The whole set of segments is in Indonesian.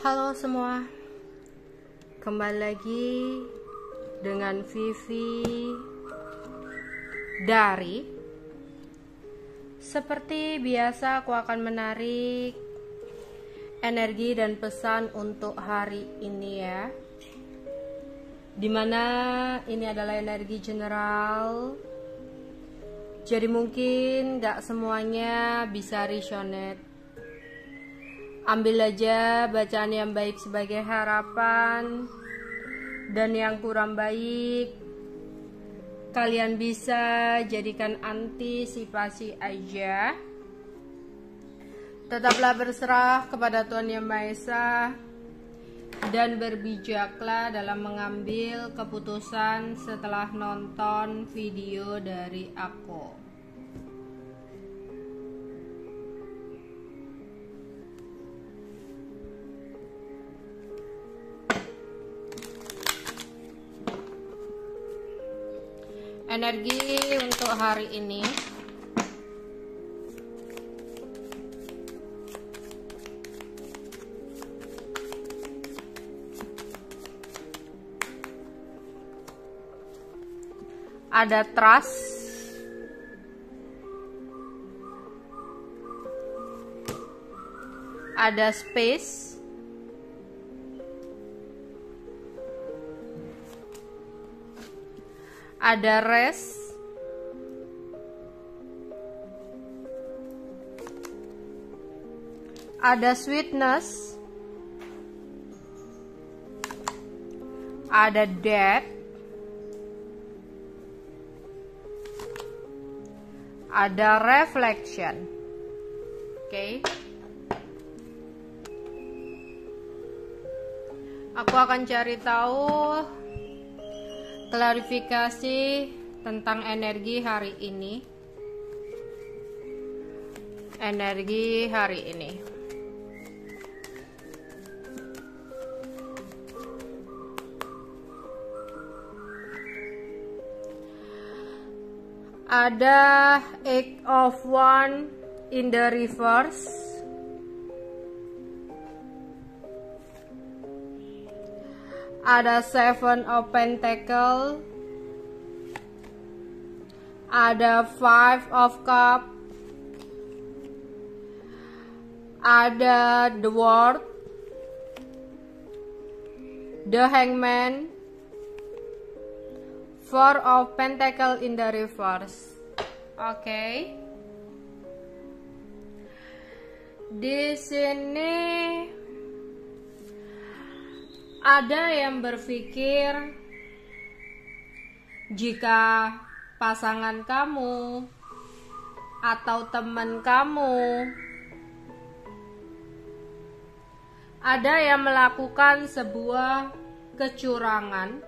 Halo semua, kembali lagi dengan Vivi dari seperti biasa aku akan menarik energi dan pesan untuk hari ini ya, dimana ini adalah energi general, jadi mungkin gak semuanya bisa resonate. Ambil aja bacaan yang baik sebagai harapan, dan yang kurang baik kalian bisa jadikan antisipasi aja. Tetaplah berserah kepada Tuhan Yang Maha Esa dan berbijaklah dalam mengambil keputusan setelah nonton video dari aku. Energi untuk hari ini ada trust, ada space, ada rest, ada sweetness, ada death, ada reflection. Oke. Aku akan cari tahu klarifikasi tentang energi hari ini. Energi hari ini. Ada Eight of Wands in the reverse. Ada Seven of Pentacles, ada Five of Cups, ada The World, The Hangman, Four of Pentacles in the reverse. Oke. Di sini ada yang berpikir jika pasangan kamu atau teman kamu ada yang melakukan sebuah kecurangan,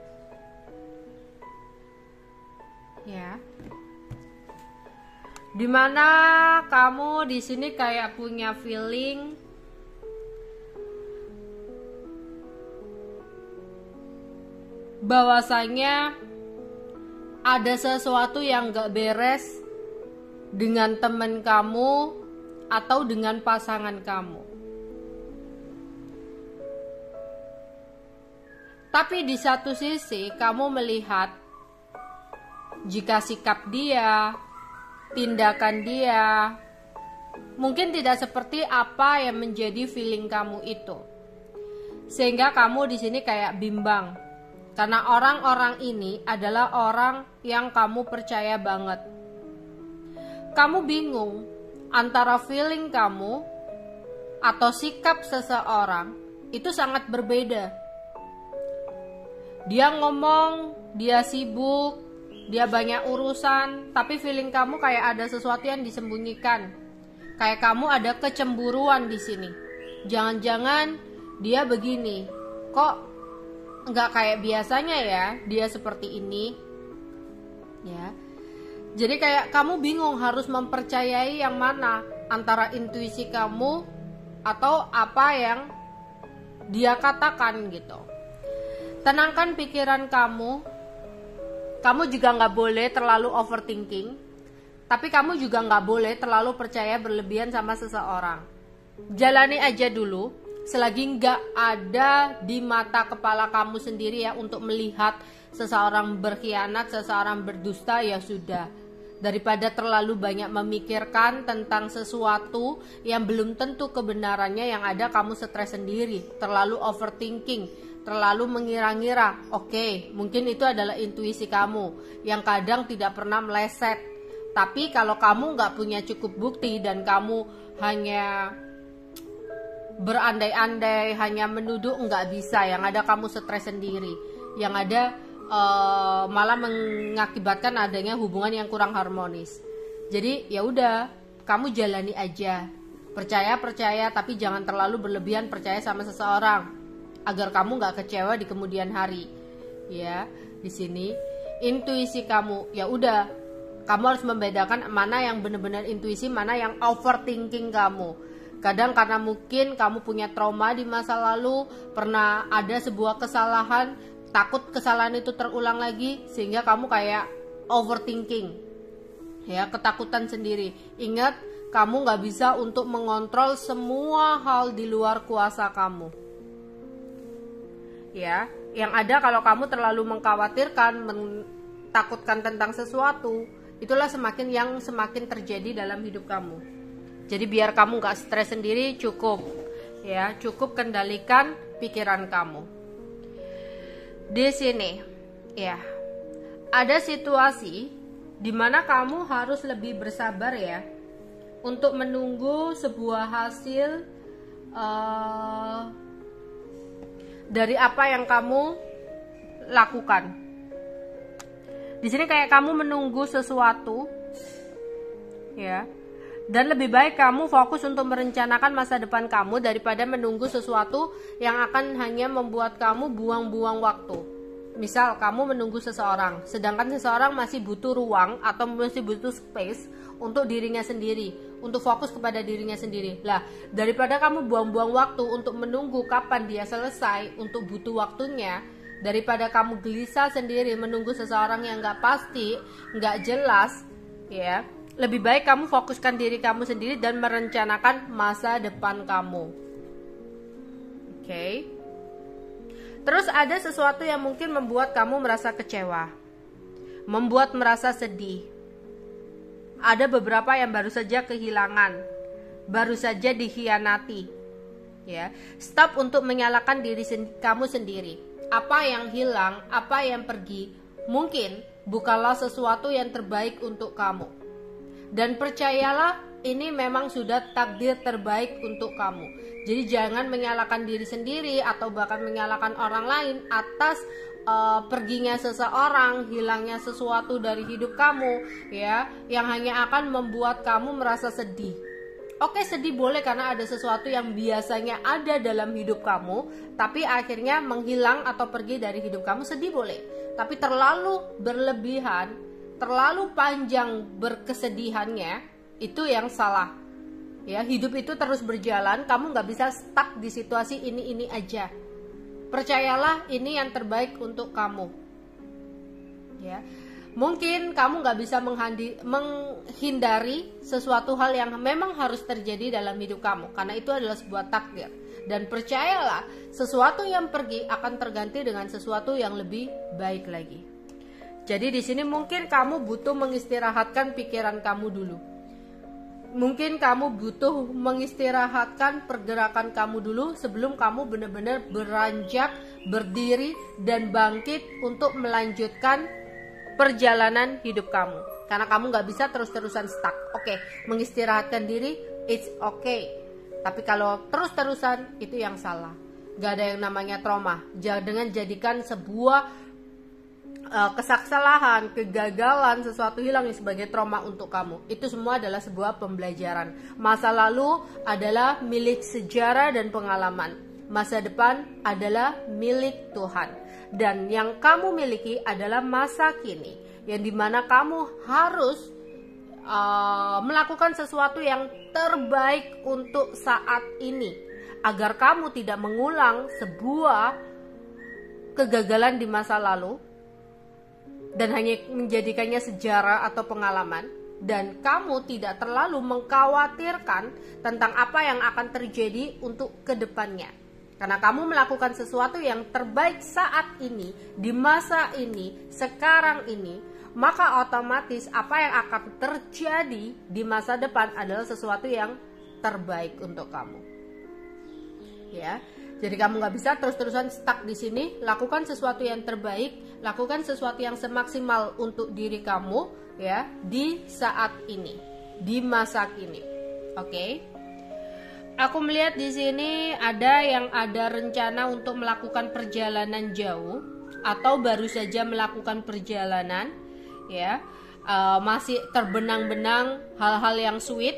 ya, dimana kamu di sini kayak punya feeling bahwasanya ada sesuatu yang gak beres dengan teman kamu atau dengan pasangan kamu. Tapi di satu sisi kamu melihat jika sikap dia, tindakan dia mungkin tidak seperti apa yang menjadi feeling kamu itu, sehingga kamu di sini kayak bimbang. Karena orang-orang ini adalah orang yang kamu percaya banget. Kamu bingung antara feeling kamu atau sikap seseorang itu sangat berbeda. Dia ngomong, dia sibuk, dia banyak urusan, tapi feeling kamu kayak ada sesuatu yang disembunyikan. Kayak kamu ada kecemburuan di sini. Jangan-jangan dia begini, kok nggak kayak biasanya ya, dia seperti ini, ya. Jadi kayak kamu bingung harus mempercayai yang mana, antara intuisi kamu atau apa yang dia katakan gitu. Tenangkan pikiran kamu. Kamu juga nggak boleh terlalu overthinking, tapi kamu juga nggak boleh terlalu percaya berlebihan sama seseorang. Jalani aja dulu Selagi nggak ada di mata kepala kamu sendiri ya untuk melihat seseorang berkhianat, seseorang berdusta, ya sudah. Daripada terlalu banyak memikirkan tentang sesuatu yang belum tentu kebenarannya, yang ada kamu stres sendiri, terlalu overthinking, terlalu mengira-ngira. Oke, mungkin itu adalah intuisi kamu yang kadang tidak pernah meleset. Tapi kalau kamu nggak punya cukup bukti dan kamu hanya berandai-andai, hanya menuduh, nggak bisa. Yang ada kamu stres sendiri, yang ada malah mengakibatkan adanya hubungan yang kurang harmonis. Jadi ya udah, kamu jalani aja, percaya tapi jangan terlalu berlebihan percaya sama seseorang agar kamu nggak kecewa di kemudian hari. Ya, di sini intuisi kamu, ya udah, kamu harus membedakan mana yang benar-benar intuisi, mana yang overthinking kamu. Kadang karena mungkin kamu punya trauma di masa lalu, pernah ada sebuah kesalahan, takut kesalahan itu terulang lagi, sehingga kamu kayak overthinking, ya, ketakutan sendiri. Ingat, kamu gak bisa untuk mengontrol semua hal di luar kuasa kamu. Ya, yang ada kalau kamu terlalu mengkhawatirkan, mentakutkan tentang sesuatu, itulah semakin terjadi dalam hidup kamu. Jadi biar kamu gak stres sendiri, cukup kendalikan pikiran kamu. Di sini, ya, ada situasi di mana kamu harus lebih bersabar ya, untuk menunggu sebuah hasil dari apa yang kamu lakukan. Di sini kayak kamu menunggu sesuatu, ya. Dan lebih baik kamu fokus untuk merencanakan masa depan kamu daripada menunggu sesuatu yang akan hanya membuat kamu buang-buang waktu. Misal kamu menunggu seseorang, sedangkan seseorang masih butuh ruang atau masih butuh space untuk dirinya sendiri, untuk fokus kepada dirinya sendiri. Lah, daripada kamu buang-buang waktu untuk menunggu kapan dia selesai untuk butuh waktunya, daripada kamu gelisah sendiri menunggu seseorang yang gak pasti, gak jelas, ya, lebih baik kamu fokuskan diri kamu sendiri dan merencanakan masa depan kamu. Oke. Terus ada sesuatu yang mungkin membuat kamu merasa kecewa, membuat merasa sedih. Ada beberapa yang baru saja kehilangan, baru saja dikhianati. Ya, stop untuk menyalahkan diri kamu sendiri. Apa yang hilang, apa yang pergi, mungkin bukanlah sesuatu yang terbaik untuk kamu. Dan percayalah, ini memang sudah takdir terbaik untuk kamu. Jadi jangan menyalahkan diri sendiri atau bahkan menyalahkan orang lain atas perginya seseorang, hilangnya sesuatu dari hidup kamu, ya, yang hanya akan membuat kamu merasa sedih. Oke, sedih boleh karena ada sesuatu yang biasanya ada dalam hidup kamu, tapi akhirnya menghilang atau pergi dari hidup kamu, sedih boleh. Tapi terlalu berlebihan, terlalu panjang berkesedihannya, itu yang salah. Ya, hidup itu terus berjalan, kamu nggak bisa stuck di situasi ini aja. Percayalah, ini yang terbaik untuk kamu. Ya, mungkin kamu nggak bisa menghindari sesuatu hal yang memang harus terjadi dalam hidup kamu, karena itu adalah sebuah takdir. Dan percayalah, sesuatu yang pergi akan terganti dengan sesuatu yang lebih baik lagi. Jadi di sini mungkin kamu butuh mengistirahatkan pikiran kamu dulu. Mungkin kamu butuh mengistirahatkan pergerakan kamu dulu sebelum kamu benar-benar beranjak, berdiri, dan bangkit untuk melanjutkan perjalanan hidup kamu. Karena kamu gak bisa terus-terusan stuck. Oke, mengistirahatkan diri, it's okay. Tapi kalau terus-terusan, itu yang salah. Gak ada yang namanya trauma. Jangan jadikan sebuah kesalahan, kegagalan, sesuatu hilang sebagai trauma untuk kamu. Itu semua adalah sebuah pembelajaran. Masa lalu adalah milik sejarah dan pengalaman. Masa depan adalah milik Tuhan. Dan yang kamu miliki adalah masa kini, yang dimana kamu harus melakukan sesuatu yang terbaik untuk saat ini, agar kamu tidak mengulang sebuah kegagalan di masa lalu dan hanya menjadikannya sejarah atau pengalaman. dan kamu tidak terlalu mengkhawatirkan tentang apa yang akan terjadi untuk kedepannya. Karena kamu melakukan sesuatu yang terbaik saat ini, di masa ini, sekarang ini, maka otomatis apa yang akan terjadi di masa depan adalah sesuatu yang terbaik untuk kamu. Ya, jadi kamu nggak bisa terus-terusan stuck di sini. Lakukan sesuatu yang terbaik, lakukan sesuatu yang semaksimal untuk diri kamu, ya, di saat ini, di masa kini. Oke? Aku melihat di sini ada yang ada rencana untuk melakukan perjalanan jauh atau baru saja melakukan perjalanan, ya. Masih terbenang-benang hal-hal yang sweet.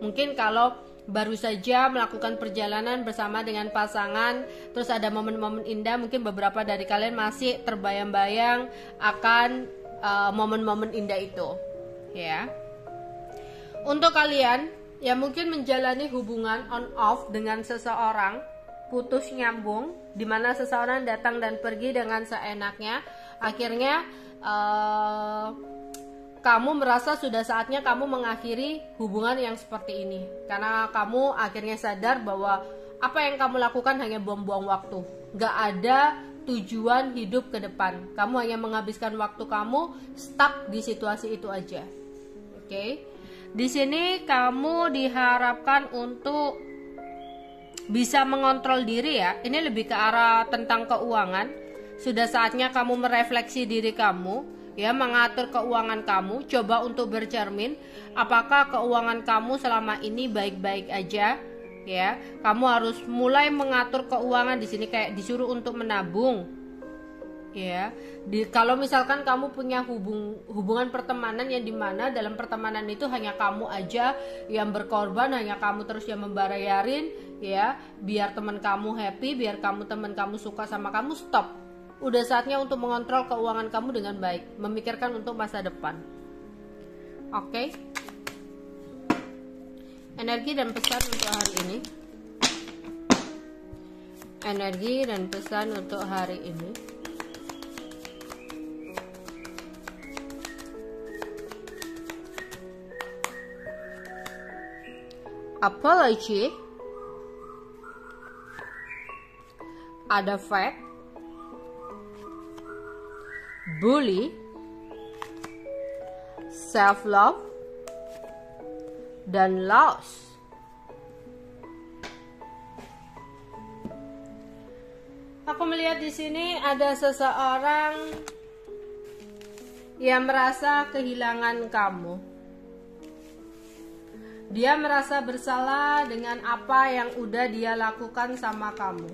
Mungkin kalau baru saja melakukan perjalanan bersama dengan pasangan, terus ada momen-momen indah, mungkin beberapa dari kalian masih terbayang-bayang akan momen-momen indah itu, ya. Untuk kalian yang mungkin menjalani hubungan on off dengan seseorang, putus nyambung, di mana seseorang datang dan pergi dengan seenaknya, akhirnya kamu merasa sudah saatnya kamu mengakhiri hubungan yang seperti ini, karena kamu akhirnya sadar bahwa apa yang kamu lakukan hanya buang-buang waktu, gak ada tujuan hidup ke depan. Kamu hanya menghabiskan waktu kamu stuck di situasi itu aja. Oke? Di sini kamu diharapkan untuk bisa mengontrol diri, ya. Ini lebih ke arah tentang keuangan. Sudah saatnya kamu merefleksi diri kamu, ya, mengatur keuangan kamu. Coba untuk bercermin, apakah keuangan kamu selama ini baik-baik aja, ya. Kamu harus mulai mengatur keuangan. Di sini kayak disuruh untuk menabung, ya. Kalau misalkan kamu punya hubungan pertemanan yang dimana dalam pertemanan itu hanya kamu aja yang berkorban, hanya kamu terus yang membayarin, ya, biar teman kamu happy, biar teman kamu suka sama kamu, stop. Udah saatnya untuk mengontrol keuangan kamu dengan baik, memikirkan untuk masa depan. Oke? Energi dan pesan untuk hari ini. Energi dan pesan untuk hari ini. Apology, ada fact, bully, self love, dan loss. Aku melihat di sini ada seseorang yang merasa kehilangan kamu. Dia merasa bersalah dengan apa yang udah dia lakukan sama kamu.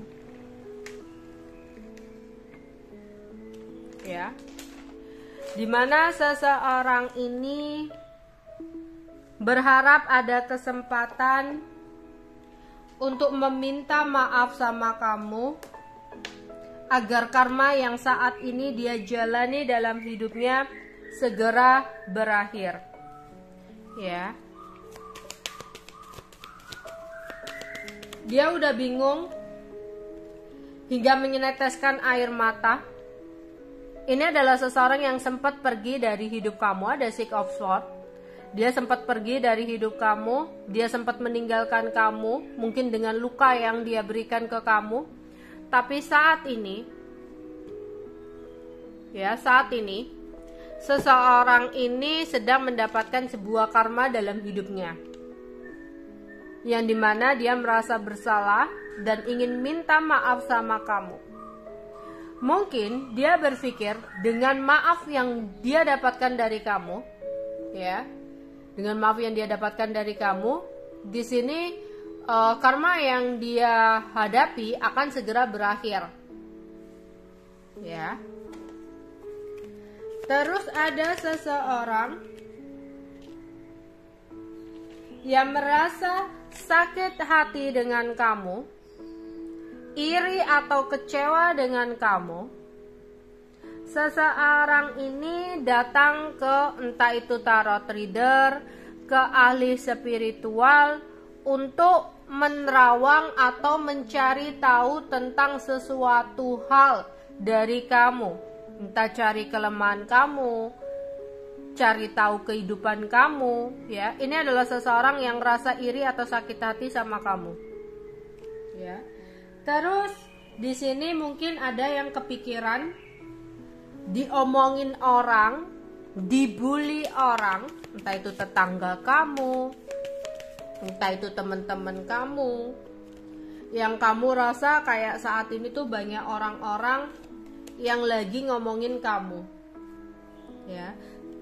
Ya. Dimana seseorang ini berharap ada kesempatan untuk meminta maaf sama kamu agar karma yang saat ini dia jalani dalam hidupnya segera berakhir. Ya. Dia udah bingung hingga meneteskan air mata. Ini adalah seseorang yang sempat pergi dari hidup kamu. Ada Six of Swords. Dia sempat pergi dari hidup kamu. Dia sempat meninggalkan kamu, mungkin dengan luka yang dia berikan ke kamu. Tapi saat ini, ya, saat ini seseorang ini sedang mendapatkan sebuah karma dalam hidupnya, yang dimana dia merasa bersalah dan ingin minta maaf sama kamu. Mungkin dia berpikir dengan maaf yang dia dapatkan dari kamu, ya, dengan maaf yang dia dapatkan dari kamu, di sini karma yang dia hadapi akan segera berakhir, ya. Terus ada seseorang yang merasa sakit hati dengan kamu, iri atau kecewa dengan kamu. Seseorang ini datang ke entah itu tarot reader, ke ahli spiritual untuk menerawang atau mencari tahu tentang sesuatu hal dari kamu. Entah cari kelemahan kamu, cari tahu kehidupan kamu, ya. Ini adalah seseorang yang rasa iri atau sakit hati sama kamu. Ya. Terus di sini mungkin ada yang kepikiran diomongin orang, dibully orang, entah itu tetangga kamu, entah itu teman-teman kamu, yang kamu rasa kayak saat ini tuh banyak orang-orang yang lagi ngomongin kamu, ya,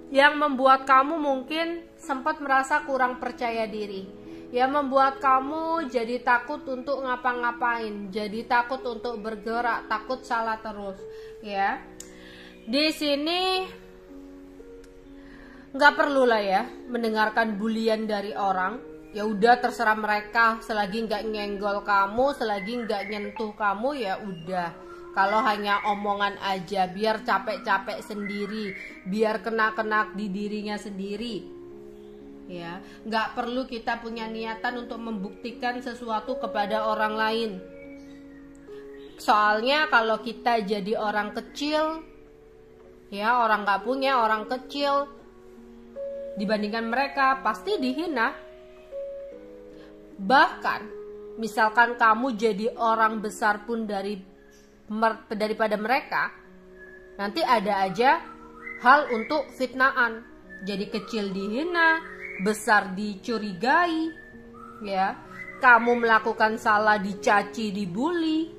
yang membuat kamu mungkin sempat merasa kurang percaya diri, yang membuat kamu jadi takut untuk ngapa-ngapain, jadi takut untuk bergerak, takut salah terus, ya. Di sini nggak perlu lah ya mendengarkan bulian dari orang. Ya udah, terserah mereka, selagi nggak nyenggol kamu, selagi nggak nyentuh kamu, ya udah. Kalau hanya omongan aja, biar capek-capek sendiri, biar kena-kena di dirinya sendiri, ya. Nggak perlu kita punya niatan untuk membuktikan sesuatu kepada orang lain. Soalnya kalau kita jadi orang kecil, ya, orang nggak punya, orang kecil, dibandingkan mereka pasti dihina. Bahkan misalkan kamu jadi orang besar pun daripada mereka, nanti ada aja hal untuk fitnaan. Jadi kecil dihina, besar dicurigai, ya. Kamu melakukan salah dicaci, dibully.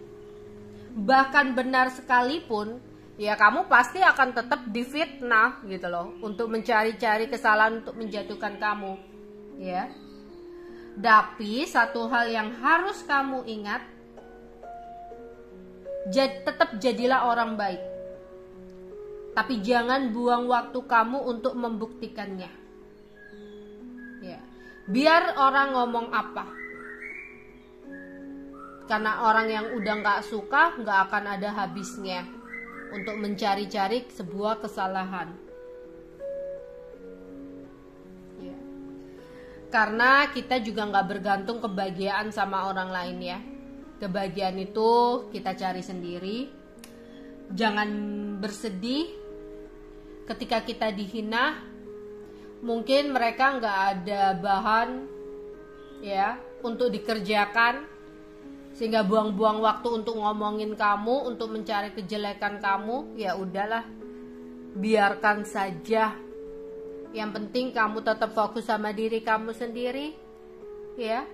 Bahkan benar sekalipun, ya kamu pasti akan tetap difitnah gitu loh, untuk mencari-cari kesalahan untuk menjatuhkan kamu, ya. Tapi satu hal yang harus kamu ingat, tetap jadilah orang baik. Tapi jangan buang waktu kamu untuk membuktikannya. Ya. Biar orang ngomong apa. Karena orang yang udah gak suka gak akan ada habisnya untuk mencari-cari sebuah kesalahan. Ya. Karena kita juga gak bergantung kebahagiaan sama orang lain, ya. Kebahagiaan itu kita cari sendiri. Jangan bersedih ketika kita dihina. Mungkin mereka nggak ada bahan, ya, untuk dikerjakan, sehingga buang-buang waktu untuk ngomongin kamu, untuk mencari kejelekan kamu. Ya udahlah, biarkan saja. Yang penting kamu tetap fokus sama diri kamu sendiri, ya.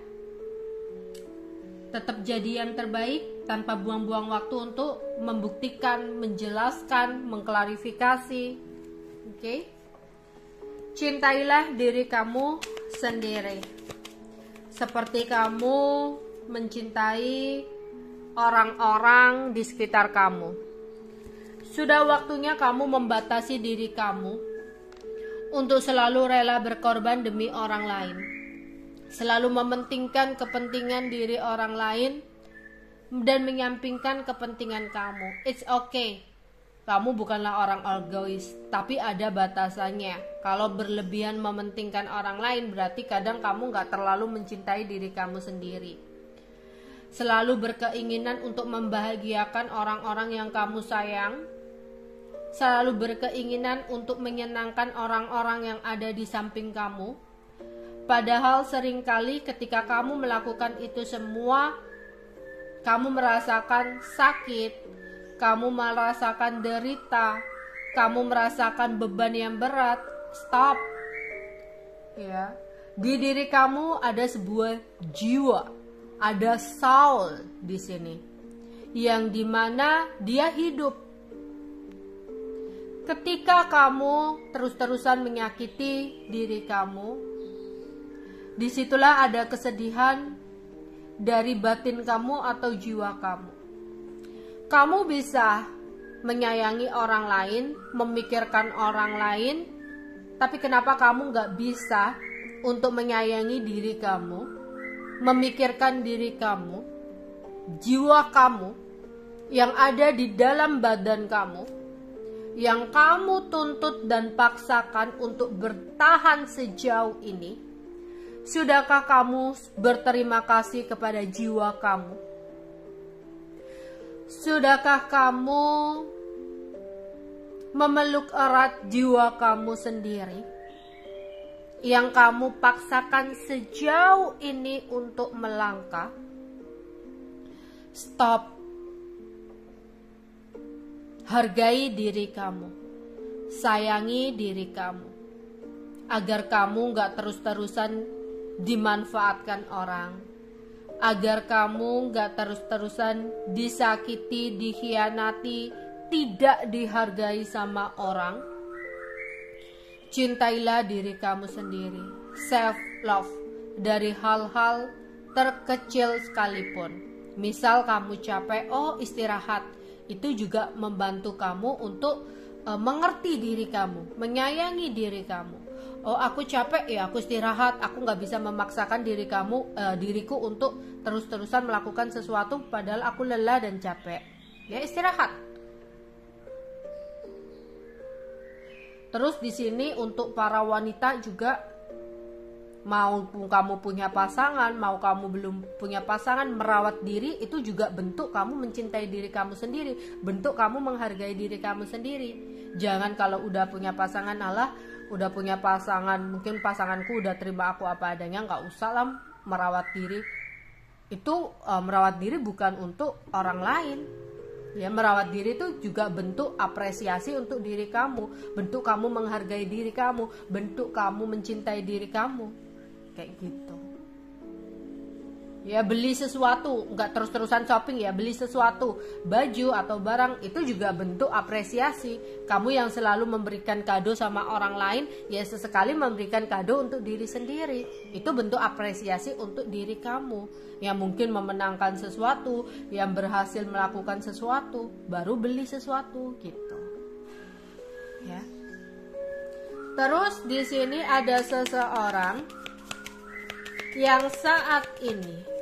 Tetap jadi yang terbaik tanpa buang-buang waktu untuk membuktikan, menjelaskan, mengklarifikasi. Oke? Cintailah diri kamu sendiri. Seperti kamu mencintai orang-orang di sekitar kamu. Sudah waktunya kamu membatasi diri kamu untuk selalu rela berkorban demi orang lain. Selalu mementingkan kepentingan diri orang lain dan menyampingkan kepentingan kamu. It's okay. Kamu bukanlah orang egois, tapi ada batasannya. Kalau berlebihan mementingkan orang lain, berarti kadang kamu gak terlalu mencintai diri kamu sendiri. Selalu berkeinginan untuk membahagiakan orang-orang yang kamu sayang. Selalu berkeinginan untuk menyenangkan orang-orang yang ada di samping kamu. Padahal seringkali ketika kamu melakukan itu semua, kamu merasakan sakit, kamu merasakan derita, kamu merasakan beban yang berat. Stop. Ya. Di diri kamu ada sebuah jiwa, ada soul di sini, yang dimana dia hidup. Ketika kamu terus-terusan menyakiti diri kamu, disitulah ada kesedihan dari batin kamu atau jiwa kamu. Kamu bisa menyayangi orang lain, memikirkan orang lain, tapi kenapa kamu gak bisa untuk menyayangi diri kamu, memikirkan diri kamu, jiwa kamu yang ada di dalam badan kamu, yang kamu tuntut dan paksakan untuk bertahan sejauh ini? Sudahkah kamu berterima kasih kepada jiwa kamu? Sudahkah kamu memeluk erat jiwa kamu sendiri yang kamu paksakan sejauh ini untuk melangkah. Stop. Hargai diri kamu, sayangi diri kamu, agar kamu gak terus-terusan dimanfaatkan orang, agar kamu gak terus-terusan disakiti, dikhianati, tidak dihargai sama orang. Cintailah diri kamu sendiri, self love, dari hal-hal terkecil sekalipun. Misal kamu capek, istirahat. Itu juga membantu kamu untuk mengerti diri kamu, menyayangi diri kamu. Aku capek, ya aku istirahat. Aku gak bisa memaksakan diriku untuk terus-terusan melakukan sesuatu padahal aku lelah dan capek. Ya istirahat. Terus di sini untuk para wanita juga, mau kamu punya pasangan, mau kamu belum punya pasangan, merawat diri itu juga bentuk kamu mencintai diri kamu sendiri, bentuk kamu menghargai diri kamu sendiri. Jangan kalau udah punya pasangan, udah punya pasangan, mungkin pasanganku udah terima aku apa adanya, nggak usah lah merawat diri. Itu merawat diri bukan untuk orang lain. Ya, merawat diri itu juga bentuk apresiasi untuk diri kamu, bentuk kamu menghargai diri kamu, bentuk kamu mencintai diri kamu. Kayak gitu. Ya, beli sesuatu, nggak terus-terusan shopping ya, beli sesuatu, baju atau barang, itu juga bentuk apresiasi. Kamu yang selalu memberikan kado sama orang lain, ya sesekali memberikan kado untuk diri sendiri. Itu bentuk apresiasi untuk diri kamu. Yang mungkin memenangkan sesuatu, yang berhasil melakukan sesuatu, baru beli sesuatu gitu. Ya. Terus di sini ada seseorang yang saat ini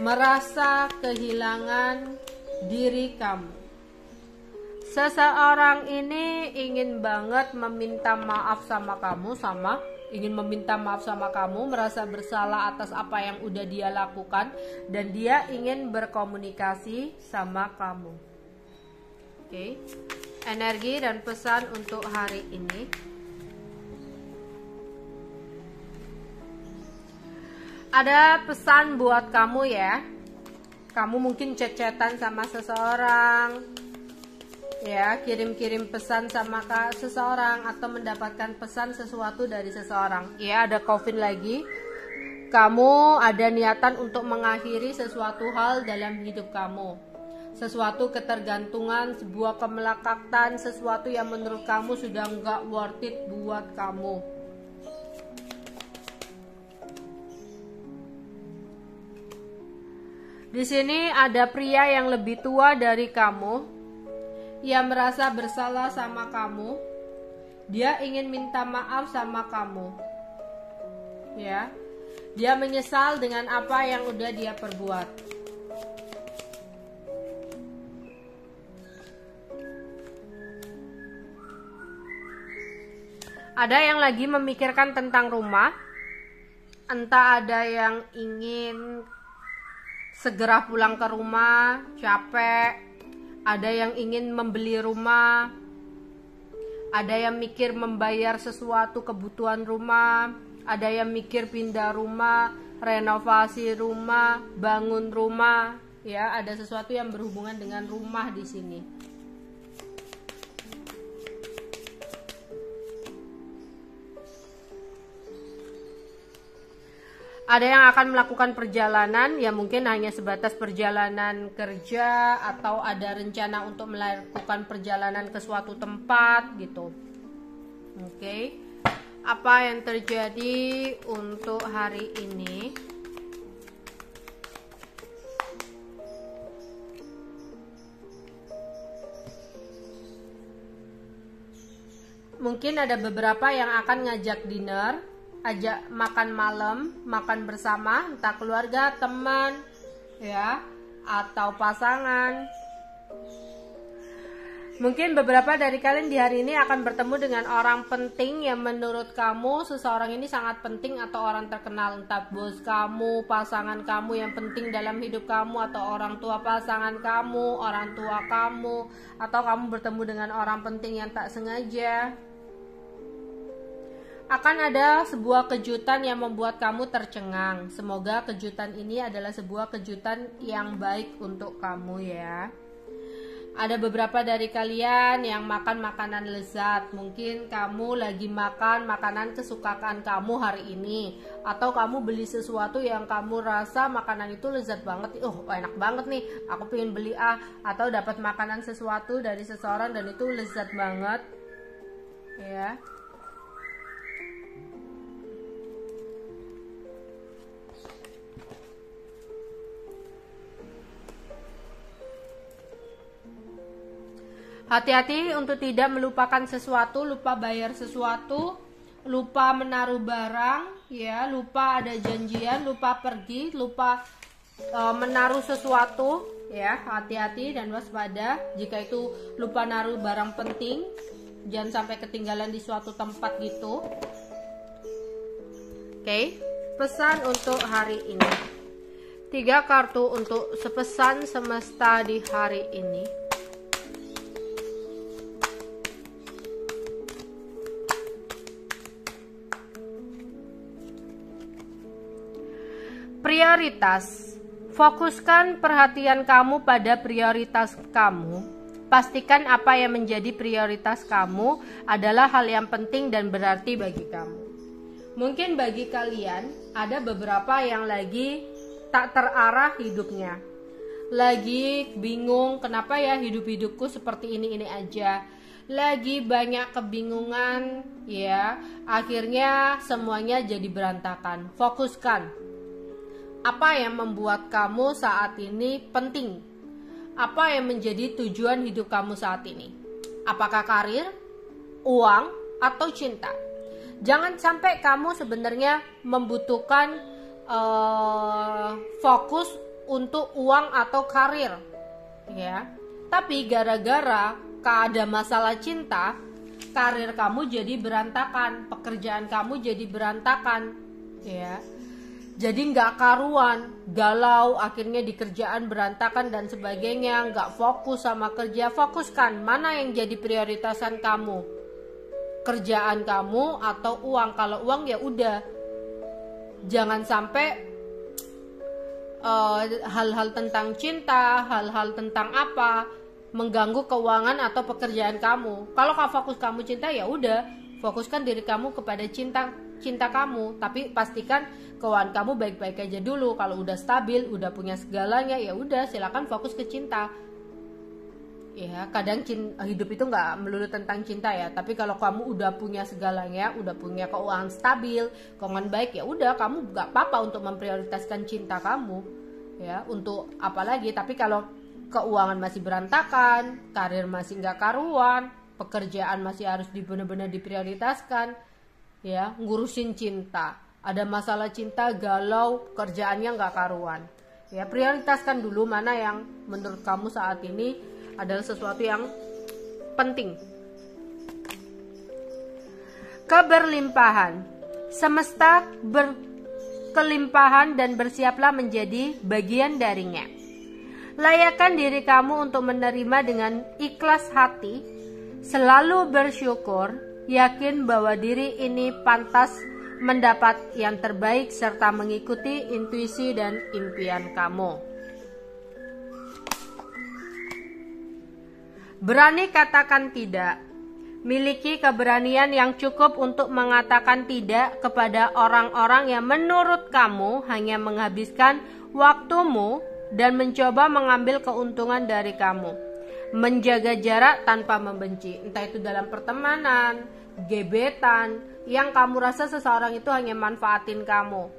merasa kehilangan diri kamu. Seseorang ini ingin banget meminta maaf sama kamu, merasa bersalah atas apa yang udah dia lakukan, dan dia ingin berkomunikasi sama kamu. Oke. Energi dan pesan untuk hari ini. Ada pesan buat kamu ya. Kamu mungkin chat-chatan sama seseorang, ya, kirim-kirim pesan sama seseorang, atau mendapatkan pesan sesuatu dari seseorang. Ya, ada COVID lagi. Kamu ada niatan untuk mengakhiri sesuatu hal dalam hidup kamu. Sesuatu ketergantungan, sebuah kemelekatan, sesuatu yang menurut kamu sudah nggak worth it buat kamu. Di sini ada pria yang lebih tua dari kamu, yang merasa bersalah sama kamu. Dia ingin minta maaf sama kamu. Ya. Dia menyesal dengan apa yang udah dia perbuat. Ada yang lagi memikirkan tentang rumah. Entah ada yang ingin segera pulang ke rumah, capek. Ada yang ingin membeli rumah. Ada yang mikir membayar sesuatu kebutuhan rumah. Ada yang mikir pindah rumah, renovasi rumah, bangun rumah. Ya, ada sesuatu yang berhubungan dengan rumah di sini. Ada yang akan melakukan perjalanan, ya mungkin hanya sebatas perjalanan kerja, atau ada rencana untuk melakukan perjalanan ke suatu tempat gitu. Oke. Apa yang terjadi untuk hari ini? Mungkin ada beberapa yang akan ngajak dinner, ajak makan malam, makan bersama, entah keluarga, teman, ya, atau pasangan. Mungkin beberapa dari kalian di hari ini akan bertemu dengan orang penting yang menurut kamu seseorang ini sangat penting atau orang terkenal, entah bos kamu, pasangan kamu yang penting dalam hidup kamu, atau orang tua pasangan kamu, orang tua kamu, atau kamu bertemu dengan orang penting yang tak sengaja. Akan ada sebuah kejutan yang membuat kamu tercengang. Semoga kejutan ini adalah sebuah kejutan yang baik untuk kamu ya. Ada beberapa dari kalian yang makan makanan lezat. Mungkin kamu lagi makan makanan kesukaan kamu hari ini, atau kamu beli sesuatu yang kamu rasa makanan itu lezat banget. Enak banget nih, aku pengen beli atau dapat makanan sesuatu dari seseorang dan itu lezat banget ya. Hati-hati untuk tidak melupakan sesuatu, lupa bayar sesuatu, lupa menaruh barang, ya, lupa ada janjian, lupa pergi, lupa menaruh sesuatu, ya. Hati-hati dan waspada jika itu lupa naruh barang penting, jangan sampai ketinggalan di suatu tempat gitu. Oke, pesan untuk hari ini. 3 kartu untuk sepesan semesta di hari ini. Prioritas. Fokuskan perhatian kamu pada prioritas kamu. Pastikan apa yang menjadi prioritas kamu adalah hal yang penting dan berarti bagi kamu. Mungkin bagi kalian ada beberapa yang lagi tak terarah hidupnya. Lagi bingung, kenapa ya hidup-hidupku seperti ini aja. Lagi banyak kebingungan ya. Akhirnya semuanya jadi berantakan. Fokuskan. Apa yang membuat kamu saat ini penting? Apa yang menjadi tujuan hidup kamu saat ini? Apakah karir, uang, atau cinta? Jangan sampai kamu sebenarnya membutuhkan fokus untuk uang atau karir, ya. Tapi gara-gara ada masalah cinta, karir kamu jadi berantakan, pekerjaan kamu jadi berantakan, ya. Jadi nggak karuan, galau, akhirnya di kerjaan berantakan dan sebagainya, nggak fokus sama kerja. Fokuskan mana yang jadi prioritasan kamu, kerjaan kamu atau uang. Kalau uang ya udah, jangan sampai hal-hal tentang cinta, hal-hal tentang apa mengganggu keuangan atau pekerjaan kamu. Kalau fokus kamu cinta ya udah, fokuskan diri kamu kepada cinta kamu, tapi pastikan keuangan kamu baik-baik aja dulu. Kalau udah stabil, udah punya segalanya, ya udah silakan fokus ke cinta. Ya, kadang hidup itu nggak melulu tentang cinta ya. Tapi kalau kamu udah punya segalanya, udah punya keuangan stabil, keuangan baik, ya udah kamu nggak apa-apa untuk memprioritaskan cinta kamu. Ya, untuk apa lagi? Tapi kalau keuangan masih berantakan, karir masih nggak karuan, pekerjaan masih harus benar-benar diprioritaskan, ya, ngurusin cinta. Ada masalah cinta, galau, kerjaannya nggak karuan. Ya, prioritaskan dulu mana yang menurut kamu saat ini adalah sesuatu yang penting. Keberlimpahan. Semesta berkelimpahan dan bersiaplah menjadi bagian darinya. Layakkan diri kamu untuk menerima dengan ikhlas hati, selalu bersyukur, yakin bahwa diri ini pantas mendapat yang terbaik serta mengikuti intuisi dan impian kamu. Berani katakan tidak. Miliki keberanian yang cukup untuk mengatakan tidak kepada orang-orang yang menurut kamu hanya menghabiskan waktumu dan mencoba mengambil keuntungan dari kamu. Menjaga jarak tanpa membenci, entah itu dalam pertemanan, gebetan, yang kamu rasa seseorang itu hanya manfaatin kamu.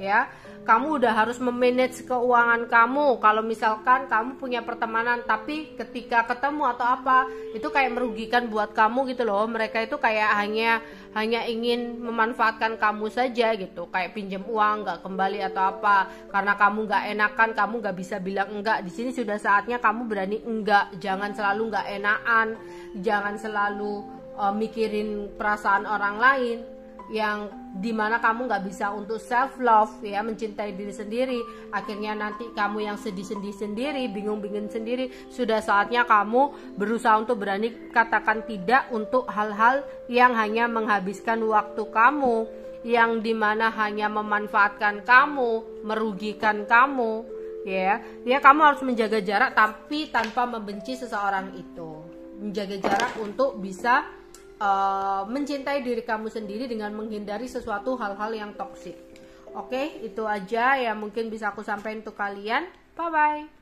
ya. Kamu udah harus memanage keuangan kamu. Kalau misalkan kamu punya pertemanan tapi ketika ketemu atau apa itu kayak merugikan buat kamu gitu loh. Mereka itu kayak hanya ingin memanfaatkan kamu saja gitu, kayak pinjam uang nggak kembali atau apa karena kamu nggak enakan, kamu nggak bisa bilang enggak. Di sini sudah saatnya kamu berani enggak. Jangan selalu nggak enakan, jangan selalu mikirin perasaan orang lain yang dimana kamu nggak bisa untuk self love ya, mencintai diri sendiri. Akhirnya nanti kamu yang sedih sendiri, bingung sendiri. Sudah saatnya kamu berusaha untuk berani katakan tidak untuk hal-hal yang hanya menghabiskan waktu kamu, yang dimana hanya memanfaatkan kamu, merugikan kamu ya. Kamu harus menjaga jarak tapi tanpa membenci seseorang itu. Menjaga jarak untuk bisa mencintai diri kamu sendiri dengan menghindari sesuatu hal-hal yang toksik. Oke, itu aja yang mungkin bisa aku sampaikan untuk kalian. Bye bye.